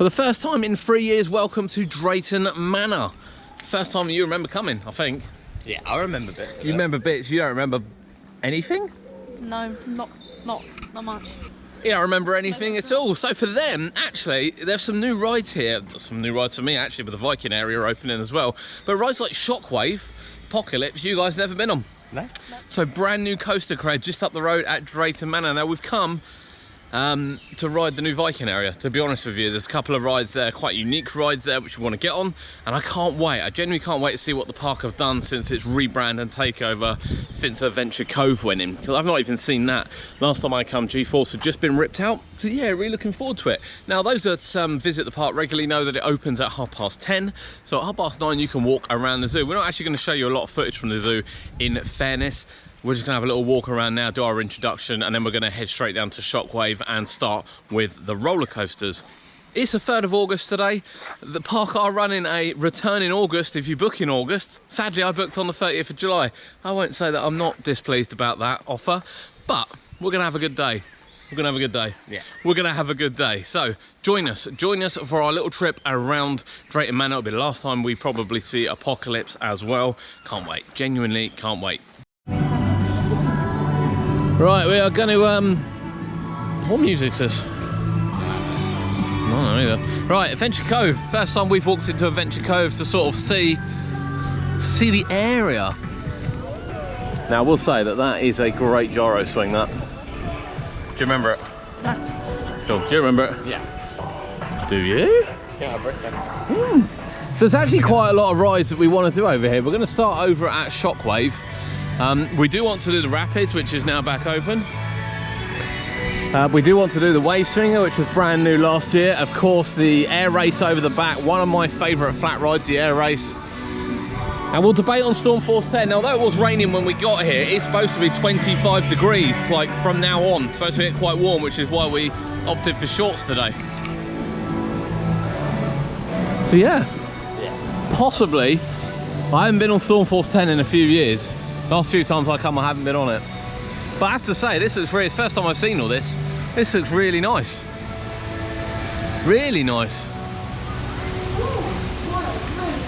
For the first time in 3 years, welcome to Drayton Manor. First time you remember coming, I think. Yeah, I remember bits of it. You remember bits, you don't remember anything? No, not much. You don't remember anything at all. So for them, actually, there's some new rides here. There's some new rides for me, actually, with the Viking area opening as well. But rides like Shockwave, Apocalypse, you guys never been on. No? So brand new coaster crate just up the road at Drayton Manor. Now we've come to ride the new Viking area. To be honest with you, there's a couple of rides there, quite unique rides there, which we want to get on, and I can't wait. I genuinely can't wait to see what the park have done since its rebrand and takeover, since Adventure Cove went in, because I've not even seen that. Last time I come, G-Force had just been ripped out, so yeah, really looking forward to it. Now those that visit the park regularly know that it opens at 10:30, so at 9:30 you can walk around the zoo. We're not actually going to show you a lot of footage from the zoo, in fairness. We're just gonna have a little walk around now, do our introduction, and then we're gonna head straight down to Shockwave and start with the roller coasters. It's the 3rd of August today. The park are running a return in August if you book in August. Sadly, I booked on the 30th of July. I won't say that I'm not displeased about that offer, but we're gonna have a good day. We're gonna have a good day. Yeah. We're gonna have a good day. So join us for our little trip around Drayton Manor. It'll be the last time we probably see Apocalypse as well. Can't wait, genuinely can't wait. Right, we are going to, what music's this? I don't know either. Right, Adventure Cove. First time we've walked into Adventure Cove to sort of see the area. Now, I will say that is a great gyro swing, that. Do you remember it? No. Cool. Do you remember it? Yeah. Do you? Yeah, I broke them. So there's actually quite a lot of rides that we want to do over here. We're going to start over at Shockwave. We do want to do the Rapids, which is now back open. We do want to do the Wave Swinger, which was brand new last year. Of course, the air race over the back, one of my favourite flat rides, the air race. And we'll debate on Stormforce 10. Although it was raining when we got here, it's supposed to be 25 degrees, like from now on. It's supposed to get quite warm, which is why we opted for shorts today. So yeah, possibly. I haven't been on Stormforce 10 in a few years. Last few times I come, I haven't been on it. But I have to say, this looks really, it's the first time I've seen all this. This looks really nice. Really nice.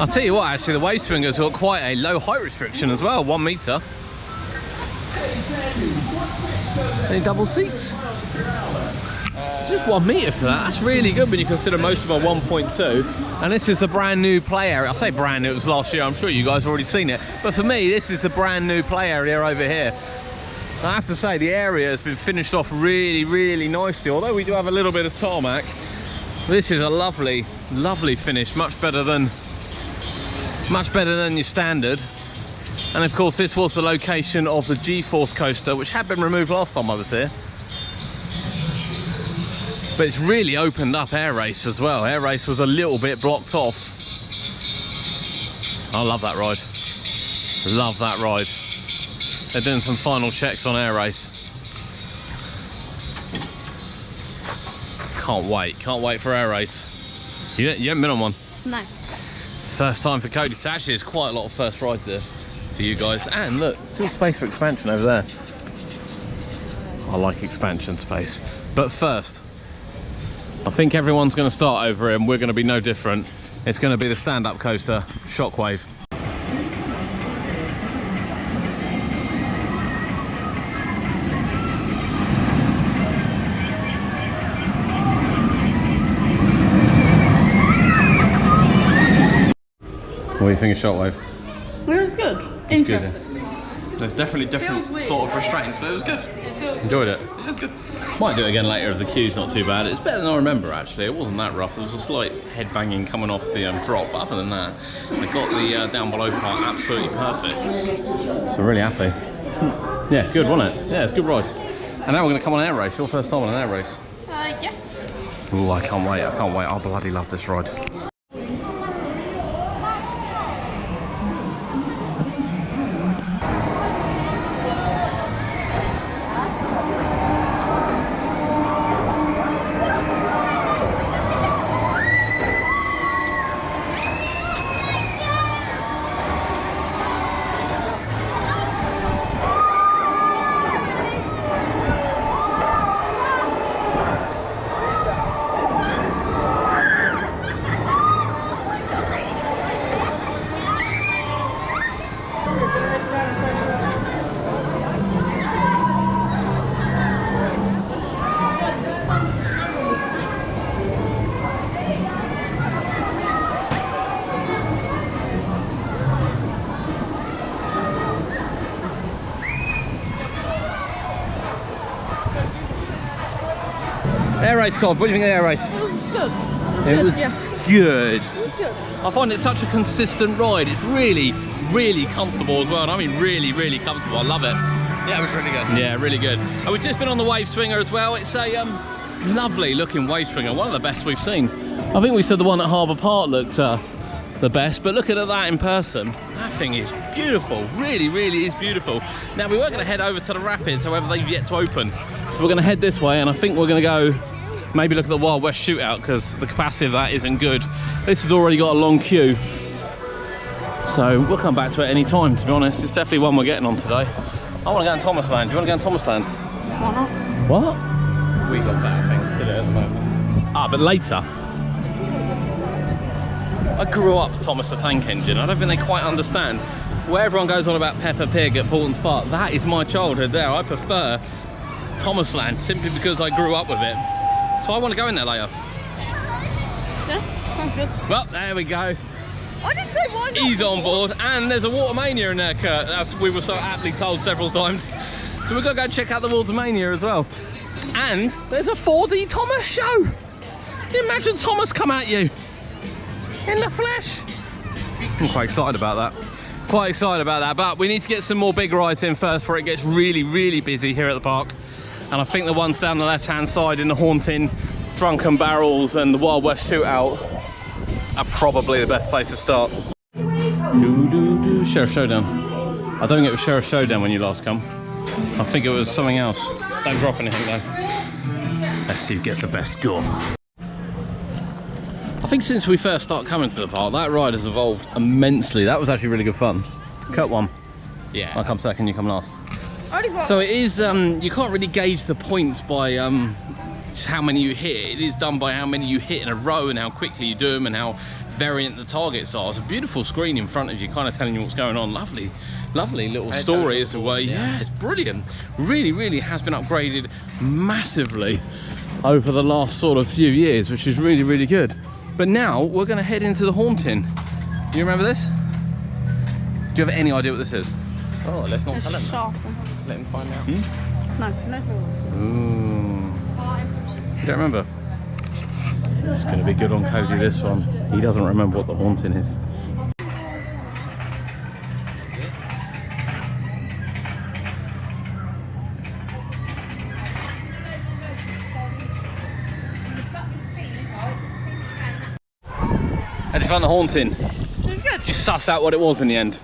I'll tell you what, actually, the Wave Swinger's got quite a low height restriction as well, 1 metre. Any double seats? So just 1 metre for that. That's really good when you consider most of them are 1.2. And this is the brand new play area. I say brand new, it was last year. I'm sure you guys have already seen it. But for me, this is the brand new play area over here. I have to say, the area has been finished off really, really nicely. Although we do have a little bit of tarmac, this is a lovely, lovely finish. Much better than your standard. And of course, this was the location of the G-Force coaster, which had been removed last time I was here. But it's really opened up Air Race as well. Air Race was a little bit blocked off. I love that ride. Love that ride. They're doing some final checks on Air Race. Can't wait for Air Race. You haven't been on one? No. First time for Cody. So actually there's quite a lot of first rides there for you guys. And look, still space for expansion over there. I like expansion space. But first, I think everyone's going to start over here and we're going to be no different. It's going to be the stand-up coaster, Shockwave. What do you think of Shockwave? It was good. Interesting. There's definitely different sort of restraints, but it was good. Enjoyed it. Yeah, it was good. Might do it again later if the queue's not too bad. It's better than I remember, actually. It wasn't that rough. There was a slight head banging coming off the drop, but other than that, I got the down below part absolutely perfect. So really happy. Yeah, good, wasn't it? Yeah, it's a good ride. And now we're going to come on Air Race. Your first time on an Air Race. Yeah. Oh, I can't wait. I can't wait. I bloody love this ride. Air race, Cobb. What do you think of the air race? It was good. It was Yeah. good. It was good. I find it such a consistent ride. It's really, really comfortable as well. And I mean really, really comfortable. I love it. Yeah, it was really good. Yeah, really good. And we've just been on the wave swinger as well. It's a lovely looking wave swinger. One of the best we've seen. I think we said the one at Harbour Park looked the best, but looking at that in person, that thing is beautiful. Really, really is beautiful. Now, we were going to head over to the rapids, however, they've yet to open. So we're going to head this way, and I think we're going to go maybe look at the Wild West shootout, because the capacity of that isn't good. This has already got a long queue. So we'll come back to it any time, to be honest. It's definitely one we're getting on today. I want to go in Thomasland. Do you want to go in Thomasland? Why not? What? We got better things to do at the moment. Ah, but later. I grew up Thomas the Tank Engine. I don't think they quite understand. Where everyone goes on about Peppa Pig at Portland's Park, that is my childhood there. I prefer Thomasland simply because I grew up with it. So I want to go in there later. Yeah, sounds good. Well, there we go. I didn't say why not. He's on board, and there's a Water Mania in there, Kurt. As we were so aptly told several times. So we've got to go check out the Water Mania as well. And there's a 4D Thomas show. Can you imagine Thomas come at you in the flesh? I'm quite excited about that. Quite excited about that, but we need to get some more big rides in first before it gets really, really busy here at the park. And I think the ones down the left-hand side in the Haunting, Drunken Barrels and the Wild West Shootout are probably the best place to start. Sheriff Showdown. I don't think it was Sheriff Showdown when you last come. I think it was something else. Don't drop anything though. Let's see who gets the best score. I think since we first started coming to the park, that ride has evolved immensely. That was actually really good fun. Cut one. Yeah. I'll come second, you come last. Already So it is, you can't really gauge the points by just how many you hit. It is done by how many you hit in a row and how quickly you do them and how variant the targets are. It's a beautiful screen in front of you, kind of telling you what's going on. Lovely, lovely little story as well. Yeah, it's brilliant. Really, really has been upgraded massively over the last sort of few years, which is really, really good. But now we're going to head into the Haunting. You remember this? Do you have any idea what this is? Oh, let's not tell him. Sharp. Let him find out. No. Ooh. You don't remember? It's going to be good on Cody, this one. He doesn't remember what the Haunting is. How did you find the Haunting? It was good. Did you suss out what it was in the end?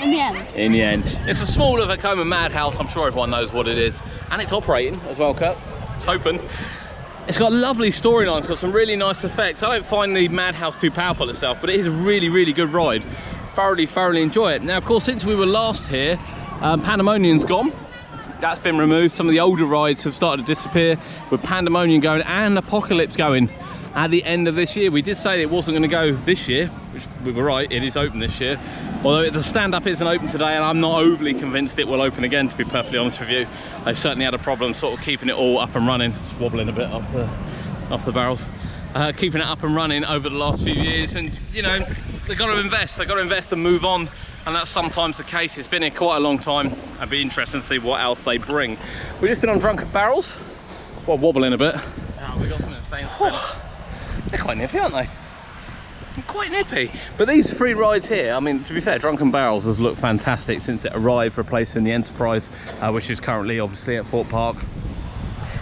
In the end. In the end. It's a small Vekoma Madhouse. I'm sure everyone knows what it is. And it's operating as well, Kurt. It's open. It's got a lovely storyline. It's got some really nice effects. I don't find the Madhouse too powerful itself, but it is a really, really good ride. Thoroughly enjoy it. Now, of course, since we were last here, Pandemonium's gone. That's been removed. Some of the older rides have started to disappear, with Pandemonium going and Apocalypse going at the end of this year. We did say it wasn't going to go this year, which we were right. It is open this year. Although the stand-up isn't open today, and I'm not overly convinced it will open again, to be perfectly honest with you. They've certainly had a problem sort of keeping it all up and running. It's wobbling a bit off the barrels. Keeping it up and running over the last few years, and you know, they've got to invest and move on, and that's sometimes the case. It's been here quite a long time. I'd be interested to see what else they bring. We've just been on Drunken Barrels. Well, wobbling a bit. Oh, we got some insane spin. They're quite nippy, aren't they? Quite nippy. But these three rides here, I mean, to be fair, Drunken Barrels has looked fantastic since it arrived, replacing the Enterprise, which is currently obviously at Fort Park.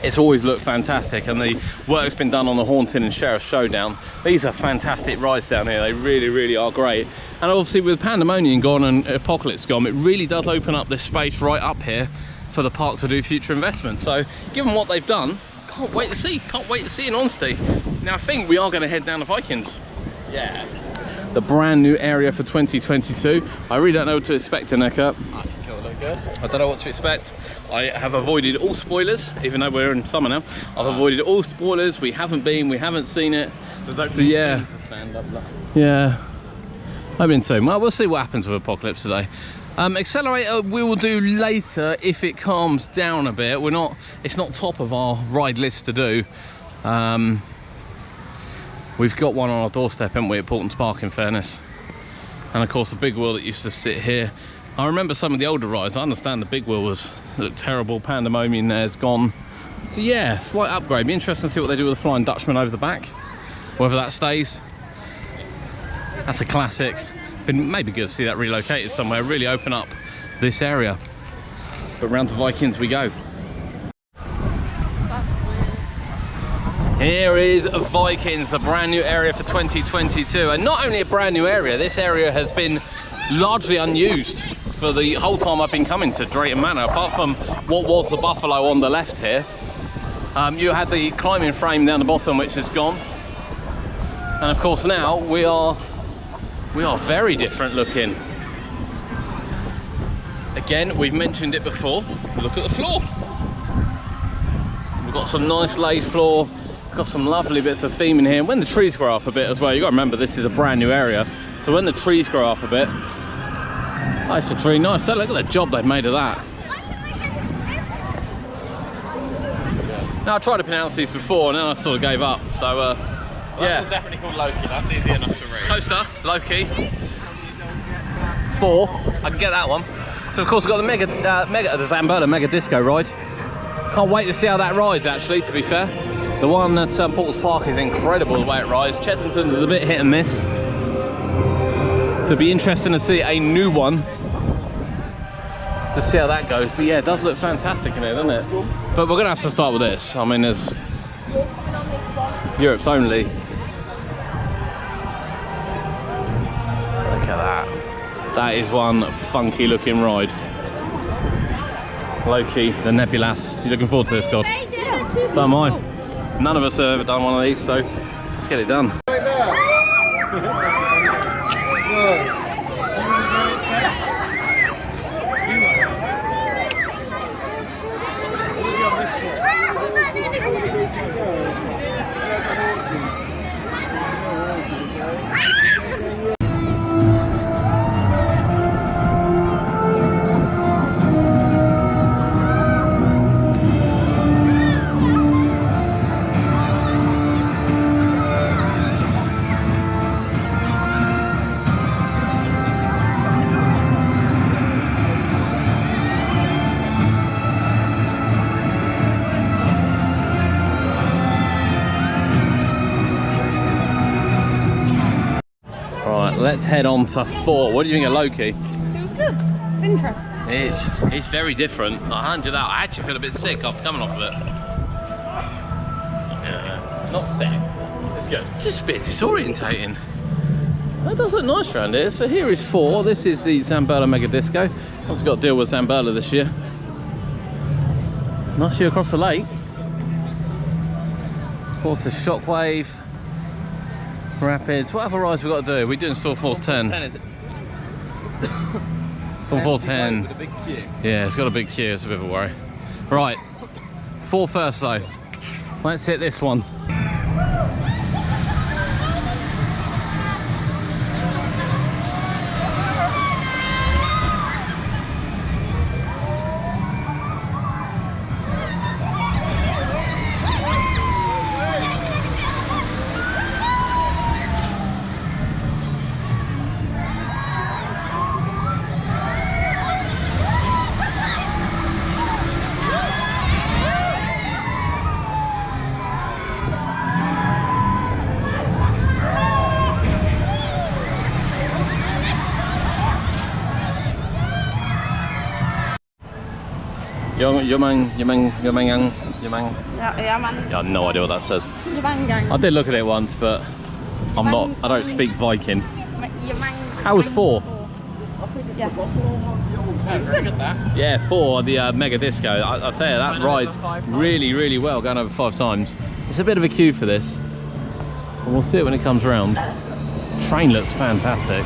It's always looked fantastic, and the work's been done on the Haunting and Sheriff Showdown. These are fantastic rides down here. They really, really are great. And obviously with Pandemonium gone and Apocalypse gone, it really does open up this space right up here for the park to do future investment. So given what they've done, can't wait to see in honesty. Now I think we are going to head down to Vikings. Yeah. The brand new area for 2022. I really don't know what to expect in there, Kurt. I think it'll look good. I don't know what to expect. I have avoided all spoilers, even though we're in summer now. I've avoided all spoilers. We haven't seen it. So yeah. For stand-up. Yeah. I've been too. Well, we'll see what happens with Apocalypse today. Accelerator we will do later if it calms down a bit. It's not top of our ride list to do. We've got one on our doorstep, haven't we, at Portland's Park, in fairness. And of course the big wheel that used to sit here. I remember some of the older rides. I understand the big wheel looked terrible. Pandemonium there's gone. So yeah, slight upgrade. Be interesting to see what they do with the Flying Dutchman over the back. Whether that stays. That's a classic. Maybe good to see that relocated somewhere, really open up this area. But round to Vikings we go. Here is Vikings, the brand new area for 2022. And not only a brand new area, this area has been largely unused for the whole time I've been coming to Drayton Manor. Apart from what was the buffalo on the left here. You had the climbing frame down the bottom, which is gone. And of course now we are very different looking. Again, we've mentioned it before. Look at the floor. We've got some nice laid floor. Got some lovely bits of theme in here. And when the trees grow up a bit as well, you got to remember this is a brand new area. So when the trees grow up a bit, that's a tree. Nice. So look at the job they've made of that. Now I tried to pronounce these before, and then I sort of gave up. So Well, yeah, it's definitely called Loki. That's easy enough to read. coaster Loki 4. I can get that one. So of course we've got the the Zamberla Mega Disco ride. Can't wait to see how that rides. Actually, to be fair, the one at Port's Park is incredible the way it rides. Chessington's is a bit hit and miss. So it'd be interesting to see a new one to see how that goes. But yeah, it does look fantastic in here, doesn't it? But we're gonna have to start with this. I mean, there's Europe's only. Look at that. That is one funky looking ride. Loki, the Nebulas. You looking forward to this, God? So am I. None of us have ever done one of these, so let's get it done. Like that. Let's head on to 4. What do you think of Loki? It was good. It's interesting. It's very different. I hand you that. I actually feel a bit sick after coming off of it. Yeah. Not sick. It's good. Just a bit disorientating. That does look nice around here. So here is 4. This is the Zamberla Mega Disco. I've got to deal with Zamberla this year. Nice view across the lake. Of course, the Shockwave. Rapids. What other rides we got to do? We're doing Stormforce 10. Stormforce 10. With a big queue. Yeah, it's got a big queue. It's a bit of a worry. Right, 4 first though. Let's hit this one. Yomang. Yeah, man. I have no idea what that says. Yamangang. I did look at it once, but I don't speak Viking. How was 4? Yeah. Yeah, very good that. Yeah, 4, the Mega Disco. I'll tell you, that rides really, really well, going over 5 times. It's a bit of a queue for this, and we'll see it when it comes around. Train looks fantastic.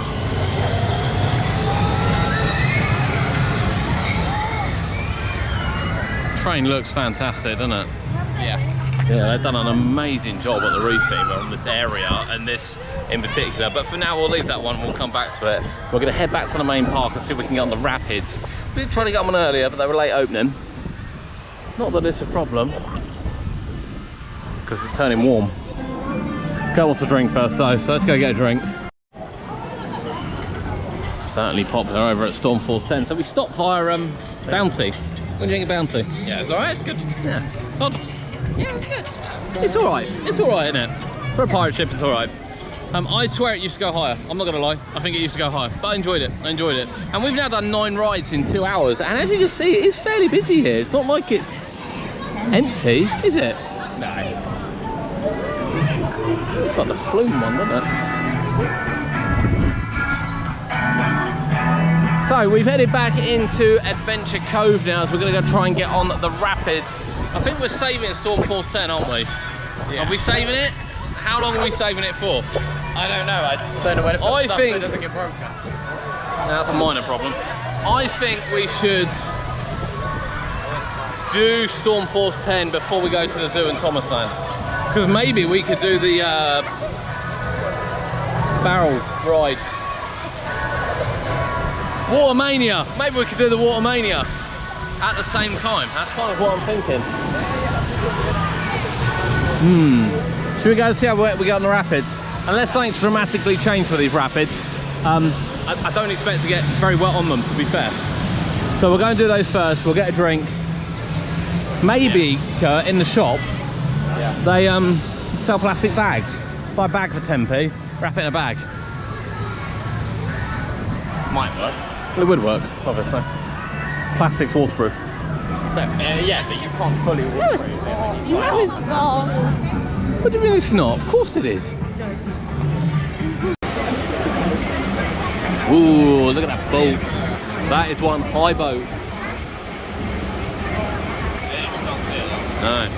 Train looks fantastic, doesn't it? Yeah. Yeah, they've done an amazing job at the roofing on this area and this in particular. But for now, we'll leave that one. We'll come back to it. We're going to head back to the main park and see if we can get on the rapids. We did try to get on one earlier, but they were late opening. Not that it's a problem, because it's turning warm. Go off the drink first though, so let's go get a drink. Certainly popular over at Stormforce 10. So we stopped via Bounty. What do you think of Bounty? Yeah, it's alright, it's good. Yeah. Odd. Yeah, it was good. It's alright. It's alright, isn't it? For a pirate ship, it's alright. I swear it used to go higher. I'm not gonna lie. I think it used to go higher, but I enjoyed it. I enjoyed it. And we've now done 9 rides in 2 hours, and as you can see, it is fairly busy here. It's not like it's empty, is it? No. It's like the flume one, doesn't it? So we've headed back into Adventure Cove now, so we're gonna go try and get on the rapids. I think we're saving Stormforce 10, aren't we? Yeah. Are we saving it? How long are we saving it for? I don't know. I don't know where to put stuff so it doesn't get broken. That's a minor problem. I think we should do Stormforce 10 before we go to the zoo in Thomasland. Because maybe we could do the barrel ride. Watermania! Maybe we could do the Watermania at the same time. That's kind of what I'm thinking. Should we go see how we get on the rapids? Unless something's dramatically changed for these rapids, I don't expect to get very wet on them, to be fair. So we're going to do those first. We'll get a drink. Maybe in the shop, they sell plastic bags. Buy a bag for 10p, wrap it in a bag. Might work. Well, it would work, obviously. Plastic's waterproof. Yeah, but you can't fully No, it's not. You know it's not. What do you mean it's not? Of course it is. Ooh, look at that boat. That is one high boat. No.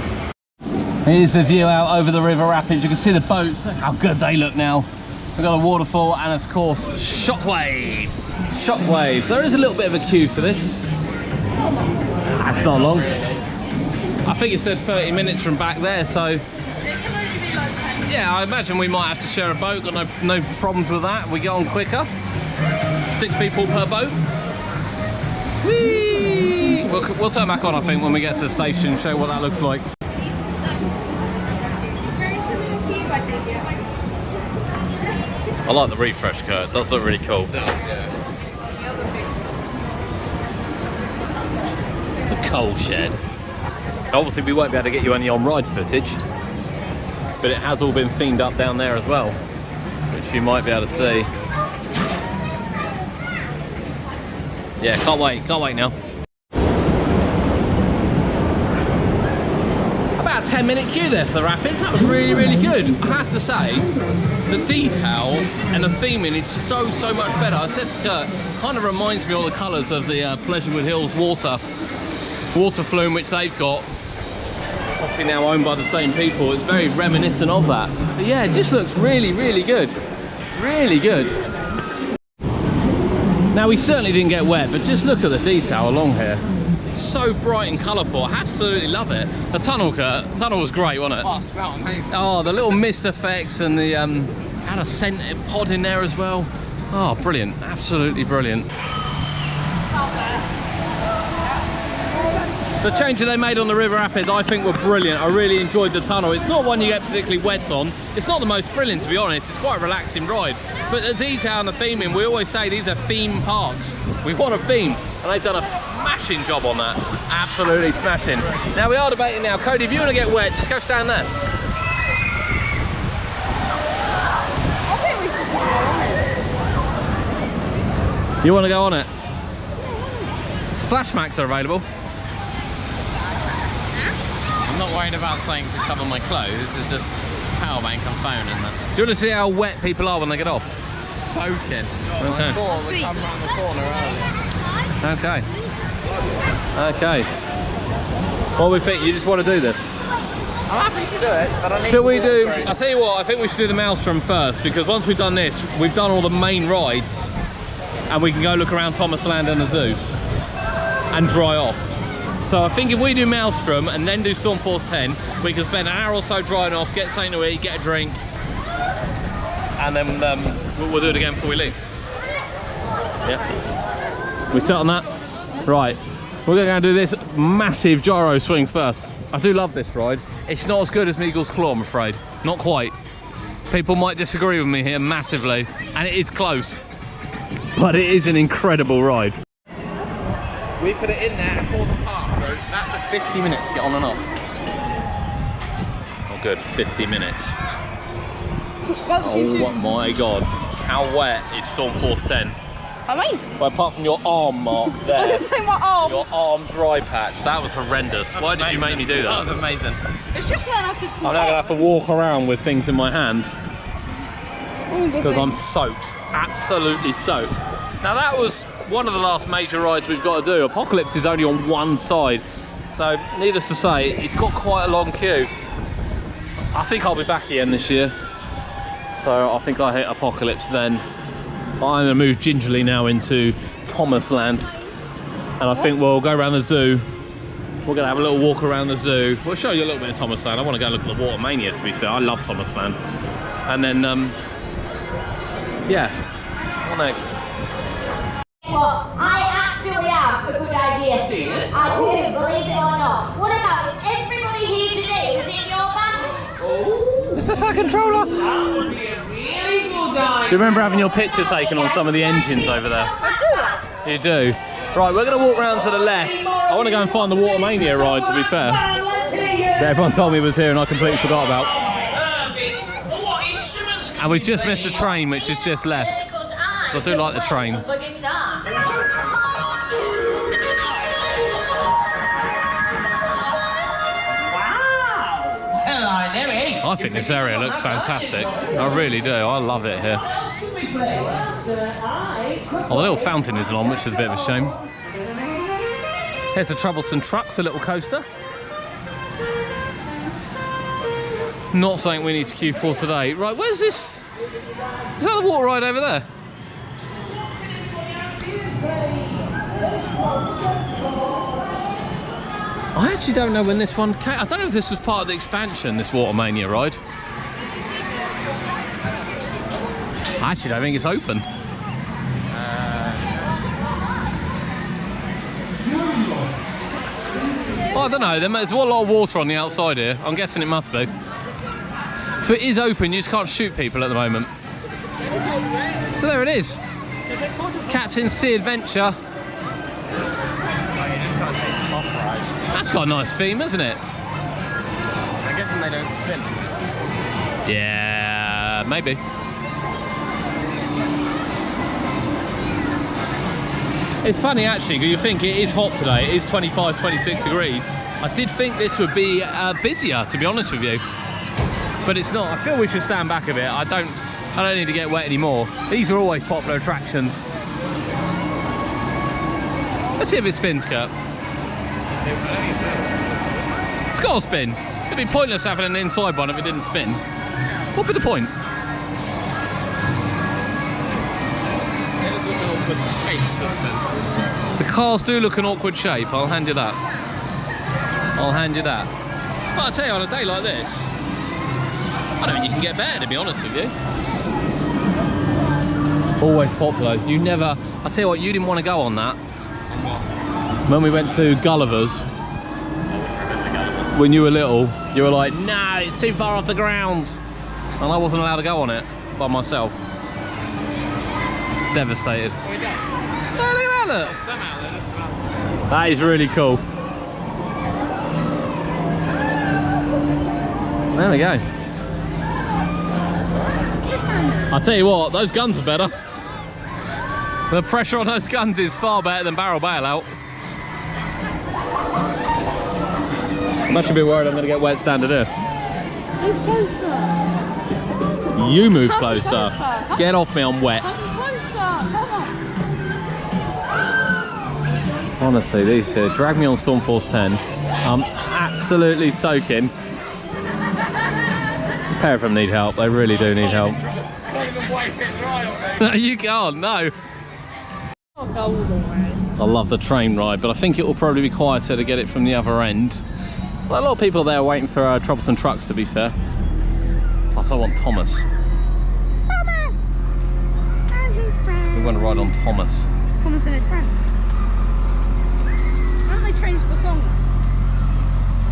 Here's the view out over the river rapids. You can see the boats. Look how good they look now. We've got a waterfall and of course Shockwave. Shockwave. There is a little bit of a queue for this. That's not long. I think it said 30 minutes from back there, so yeah, I imagine we might have to share a boat. Got no problems with that. We get on quicker. 6 people per boat. Whee! We'll turn back on, I think, when we get to the station and show what that looks like. I like the refresh cut. It does look really cool. It does, yeah. The coal shed. Obviously, we won't be able to get you any on-ride footage, but it has all been themed up down there as well, which you might be able to see. Yeah, can't wait now. About a 10-minute queue there for the rapids. That was really, really good. I have to say, the detail and the theming is so much better. I said to Kurt, kind of reminds me of all the colours of the Pleasurewood Hills water flume, which they've got. Obviously now owned by the same people. It's very reminiscent of that. But yeah, it just looks really, really good. Really good. Now we certainly didn't get wet, but just look at the detail along here. It's so bright and colourful. I absolutely love it. The tunnel was great, wasn't it? Oh, it smelled amazing. Oh, the little mist effects and the had a scent pod in there as well. Oh, brilliant. Absolutely brilliant. The changes they made on the river rapids I think were brilliant. I really enjoyed the tunnel. It's not one you get particularly wet on. It's not the most thrilling, to be honest. It's quite a relaxing ride. But the detail and the theming, we always say these are theme parks. We want a theme, and they've done a smashing job on that. Absolutely smashing. Now we are debating now. Cody, if you want to get wet, just go stand there. I think we should go on it. You want to go on it? Splash mats are available. I'm not worried about something to cover my clothes. It's just power bank and phone and that. Do you want to see how wet people are when they get off? Soaking. Okay. I saw them come around the corner earlier. Okay. What do we think? You just want to do this? I'm happy to do it, but I need Shall we do? I'll tell you what, I think we should do the Maelstrom first, because once we've done this, we've done all the main rides and we can go look around Thomasland and the zoo and dry off. So I think if we do Maelstrom and then do Stormforce 10, we can spend an hour or so drying off, get something to eat, get a drink, and then we'll do it again before we leave. Yeah? We set on that? Right. We're going to do this massive gyro swing first. I do love this ride. It's not as good as Meagle's Claw, I'm afraid. Not quite. People might disagree with me here massively, and it is close. But it is an incredible ride. We put it in there at 15:15, so that took 50 minutes to get on and off. good 50 minutes. Oh Oh my god, how wet is Stormforce 10? Amazing. Well, apart from your arm mark I there, can say my arm. your arm dry patch, that was horrendous. Why did you make me do That was that? amazing. It's just like I could. I'm now going to have to walk around with things in my hand because I'm soaked, absolutely soaked. Now that was one of the last major rides we've got to do. Apocalypse is only on one side, so needless to say, it's got quite a long queue. I think I'll be back again this year, so I think I hit Apocalypse then. I'm going to move gingerly now into Thomas Land, and I think we'll go around the zoo. We're going to have a little walk around the zoo. We'll show you a little bit of Thomas Land. I want to go look at the Water Mania, to be fair. I love Thomas Land. And then, yeah, what next? Well, I actually have a good idea. I do, believe it or not. What about if everybody here today was in your band? It's the fucking controller! That would be a really good idea. Do you remember having your picture taken on some of the engines over there? I do. You do? Right, we're going to walk round to the left. I want to go and find the Water Mania ride, to be fair. That everyone told me was here and I completely forgot about. What instruments? And we've just missed a train which has just left. So I do like the train. Hello, Nemi. I think this area looks fantastic. I really do. I love it here. Oh, the little fountain isn't on, which is a bit of a shame. Here's a Troublesome Trucks, a little coaster. Not something we need to queue for today. Right, where's this? Is that the water ride over there? I actually don't know when this one came. I don't know if this was part of the expansion, this Water Mania ride. I actually don't think it's open. I don't know, there's a lot of water on the outside here. I'm guessing it must be. So it is open, you just can't shoot people at the moment. So there it is. Captain Sea Adventure. That's got a nice theme, isn't it? I'm guessing they don't spin. Yeah, maybe. It's funny actually, because you think it is hot today. It is 25, 26 degrees. I did think this would be busier, to be honest with you. But it's not. I feel we should stand back a bit. I don't need to get wet anymore. These are always popular attractions. Let's see if it spins, Kurt. It's got to spin. It'd be pointless having an inside one if it didn't spin. What would be the point? The cars do look an awkward shape, I'll hand you that. I'll hand you that. But I'll tell you, on a day like this, I don't think you can get better, to be honest with you. Always popular. You never, I'll tell you what, you didn't want to go on that. When we went to Gulliver's, when you were little, you were like, no, it's too far off the ground. And I wasn't allowed to go on it by myself. Devastated. Oh, look at that, look. That is really cool. There we go. I'll tell you what, those guns are better. The pressure on those guns is far better than barrel bailout. I'm actually a bit worried I'm going to get wet standing here. Move closer. You move Come closer. closer. Get off me, I'm wet. Come closer. Come on. Honestly, these two, drag me on Stormforce 10. I'm absolutely soaking. A pair of them need help, they really do need help. You can't, no. I'll go all the way. I love the train ride, but I think it will probably be quieter to get it from the other end. Well, a lot of people there waiting for Troublesome Trucks, to be fair. Plus, I want Thomas. Thomas! And his friends. We want to ride on Thomas. Thomas and his friends. Haven't they changed the song?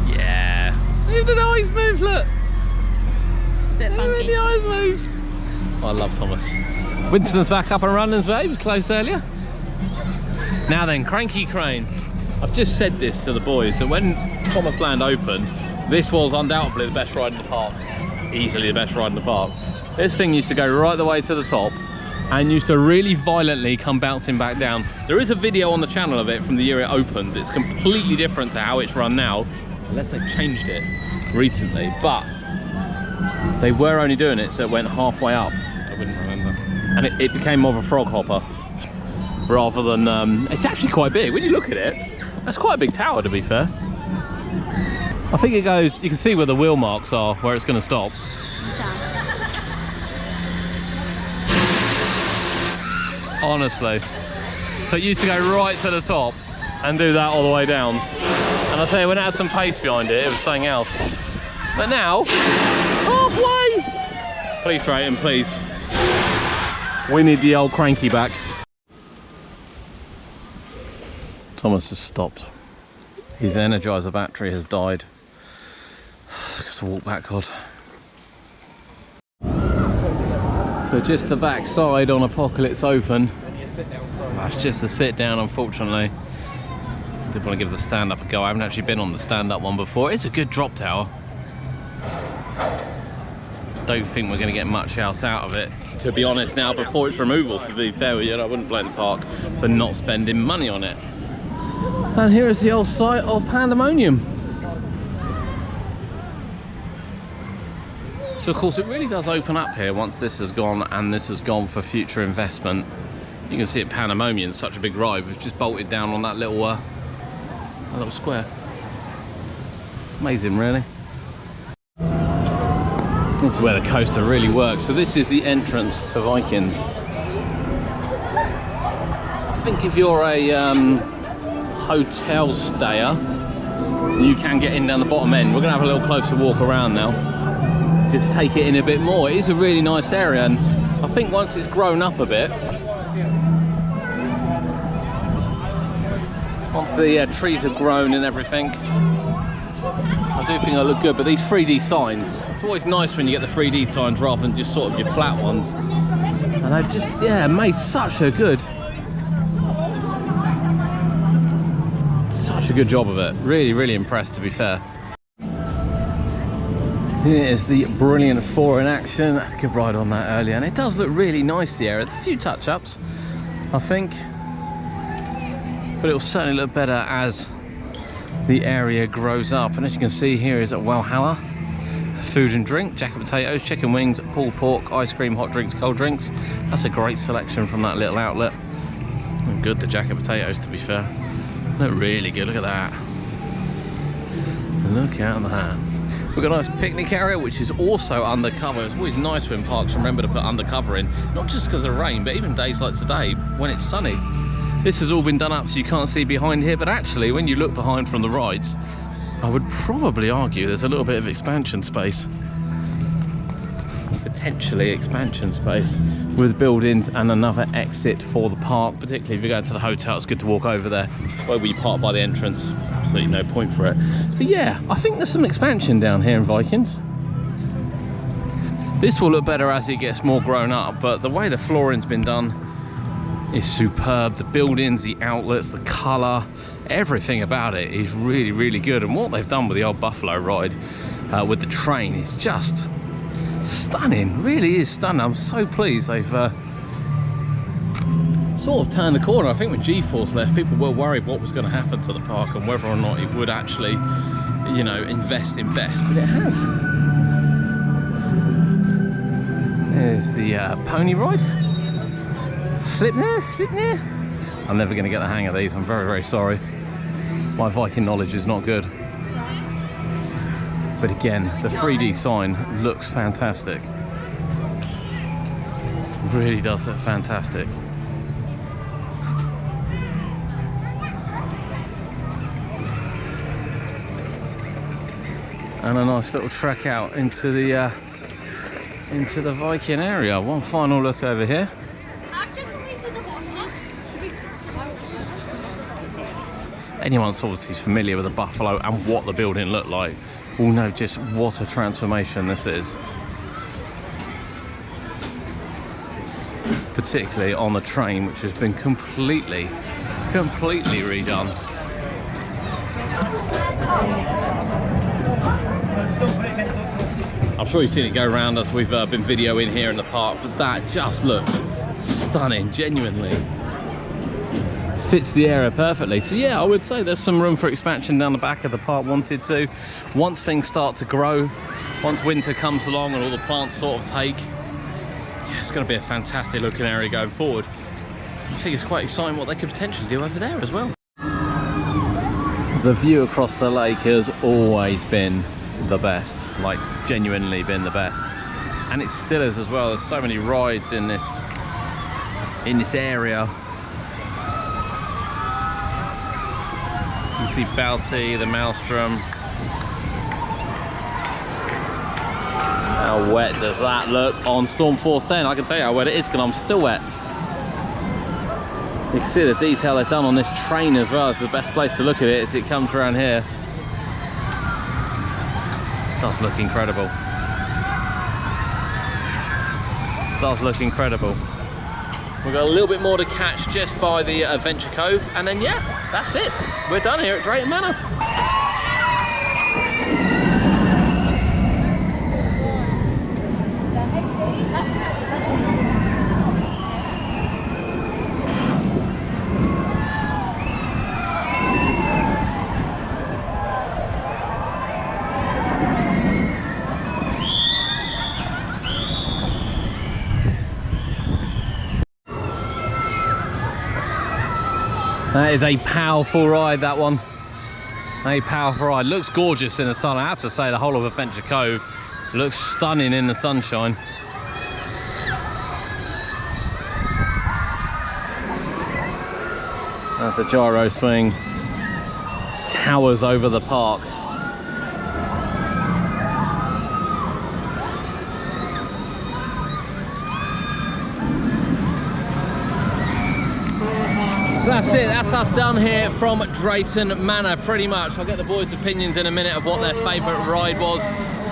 Yeah. Look at the eyes move, look. It's a bit Look at funky. the eyes move. I love Thomas. Winston's back up and running as well. He was closed earlier. Now then, Cranky Crane. I've just said this to the boys, that when Thomas Land opened, This was undoubtedly the best ride in the park. Easily the best ride in the park. This thing used to go right the way to the top and used to really violently come bouncing back down. There is a video on the channel of it from the year it opened. It's completely different to how it's run now, unless they've changed it recently. But they were only doing it so it went halfway up. I wouldn't remember. And it became more of a frog hopper rather than, it's actually quite big. When you look at it, that's quite a big tower, to be fair. I think it goes, you can see where the wheel marks are, where it's going to stop. Honestly. So it used to go right to the top and do that all the way down. And I tell you, when it had some pace behind it, it was something else. But now, halfway! Please, Drayton, please. We need the old cranky back. Thomas has stopped. His Energizer battery has died. I've got to walk back, God. So just the back side on Apocalypse Open. That's just the sit down, unfortunately. I did want to give the stand up a go. I haven't actually been on the stand up one before. It's a good drop tower. Don't think we're going to get much else out of it, to be honest, now before its removal. To be fair with you, I wouldn't blame the park for not spending money on it. And here is the old site of Pandemonium. So of course it really does open up here once this has gone, and this has gone for future investment. You can see at Pandemonium, such a big ride, we've just bolted down on that little square. Amazing, really. This is where the coaster really works. So this is the entrance to Vikings. I think if you're a hotel stayer, you can get in down the bottom end. We're gonna have a little closer walk around now. Just take it in a bit more. It is a really nice area, and I think once it's grown up a bit, once the trees have grown and everything, I do think it'll look good. But these 3D signs, it's always nice when you get the 3D signs rather than just sort of your flat ones. And they've just, yeah, made such a good job of it. Really, really impressed, to be fair. Here is the brilliant 4 in action. I had a good ride on that earlier, and it does look really nice, the area. It's a few touch-ups, I think, but it will certainly look better as the area grows up. And as you can see, here is at Valhalla. Food and drink, jacket potatoes, chicken wings, pulled pork, ice cream, hot drinks, cold drinks. That's a great selection from that little outlet. And good, the jacket potatoes, to be fair. Look really good, look at that. Look at that. We've got a nice picnic area, which is also undercover. It's always nice when parks remember to put undercover in, not just because of rain, but even days like today when it's sunny. This has all been done up so you can't see behind here, but actually when you look behind from the rides, I would probably argue there's a little bit of expansion space. Potentially expansion space with buildings and another exit for the park. Particularly if you're going to the hotel, it's good to walk over there. Where we park by the entrance, absolutely no point for it. So yeah, I think there's some expansion down here in Vikings. This will look better as it gets more grown up, but the way the flooring's been done is superb. The buildings, the outlets, the colour, everything about it is really, really good. And what they've done with the old Buffalo ride with the train is just stunning, really is stunning. I'm so pleased they've sort of turned the corner. I think when G-Force left, people were worried what was going to happen to the park and whether or not it would actually, you know, invest, but it has. There's the pony ride. Slip there. I'm never going to get the hang of these. I'm very, very sorry. My Viking knowledge is not good. But again, the 3D sign looks fantastic. It really does look fantastic. And a nice little trek out into the Viking area. One final look over here. Anyone who's obviously familiar with the Buffalo and what the building looked like will know just what a transformation this is. Particularly on the train, which has been completely redone. I'm sure you've seen it go around as we've been videoing here in the park, but that just looks stunning, genuinely. Fits the area perfectly. So yeah, I would say there's some room for expansion down the back of the park, wanted to. Once things start to grow, once winter comes along and all the plants sort of take, yeah, it's going to be a fantastic looking area going forward. I think it's quite exciting what they could potentially do over there as well. The view across the lake has always been the best, like genuinely been the best, and it still is as well. There's so many rides in this area. You can see Balti, the Maelstrom. How wet does that look on Stormforce 10? I can tell you how wet it is because I'm still wet. You can see the detail they've done on this train as well. It's the best place to look at it as it comes around here. It does look incredible. It does look incredible. We've got a little bit more to catch just by the Adventure Cove, and then yeah, that's it. We're done here at Drayton Manor. That is a powerful ride, that one. A powerful ride. Looks gorgeous in the sun. I have to say the whole of Adventure Cove looks stunning in the sunshine. That's a gyro swing. Towers over the park. So that's it, that's us done here from Drayton Manor, pretty much. I'll get the boys' opinions in a minute of what their favourite ride was,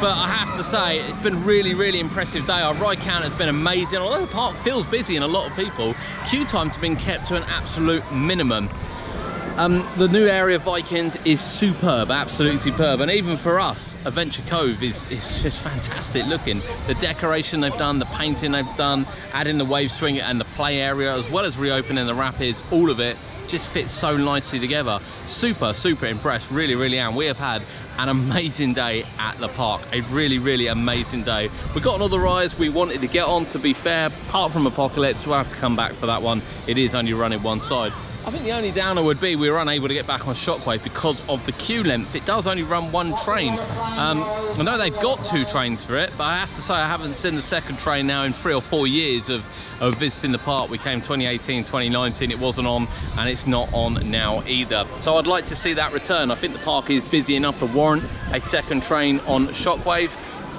but I have to say, it's been really, really impressive day. Our ride count has been amazing. Although the park feels busy and a lot of people, queue times have been kept to an absolute minimum. The new area of Vikings is superb, absolutely superb, and even for us, Adventure Cove is just fantastic looking. The decoration they've done, the painting they've done, adding the wave swing and the play area, as well as reopening the rapids, all of it just fits so nicely together. Super, super impressed, really, really am. We have had an amazing day at the park, a really, really amazing day. We've got another rides we wanted to get on, to be fair, apart from Apocalypse. We'll have to come back for that one. It is only running one side. I think the only downer would be we were unable to get back on Shockwave because of the queue length. It does only run one train. I know they've got two trains for it, but I have to say I haven't seen the second train now in 3 or 4 years of visiting the park. We came 2018, 2019, it wasn't on, and it's not on now either. So I'd like to see that return. I think the park is busy enough to warrant a second train on Shockwave,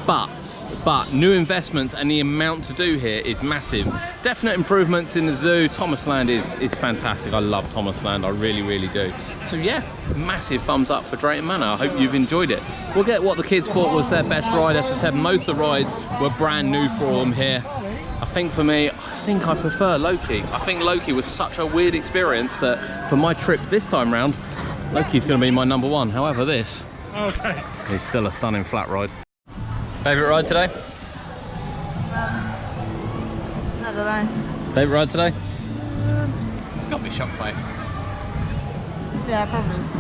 but new investments and the amount to do here is massive. Definite improvements in the zoo. Thomasland is fantastic. I love Thomasland, I really, really do. So yeah, massive thumbs up for Drayton Manor. I hope you've enjoyed it. We'll get what the kids thought was their best ride. As I said, most of the rides were brand new for them here. I think for me, I think I prefer Loki. I think Loki was such a weird experience that for my trip this time round, Loki's going to be my #1. However, this is still a stunning flat ride. Favourite ride today? I don't know. Favourite ride today? It's got to be Shockwave. Yeah, probably so.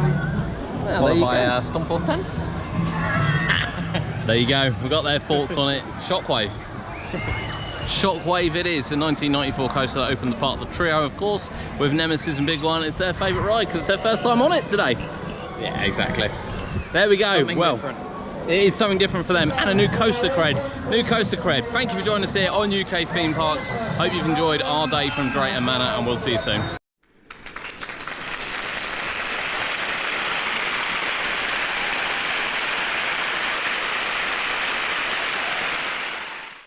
Well, What by Stormforce 10? There you go, we've got their thoughts on it. Shockwave. Shockwave it is, the 1994 coaster that opened the park. The trio, of course, with Nemesis and Big One. It's their favourite ride because it's their first time on it today. Yeah, exactly. There we go. Something well, different. It is something different for them, and a new coaster cred. New coaster cred. Thank you for joining us here on UK Theme Parks. Hope you've enjoyed our day from Drayton Manor, and we'll see you soon.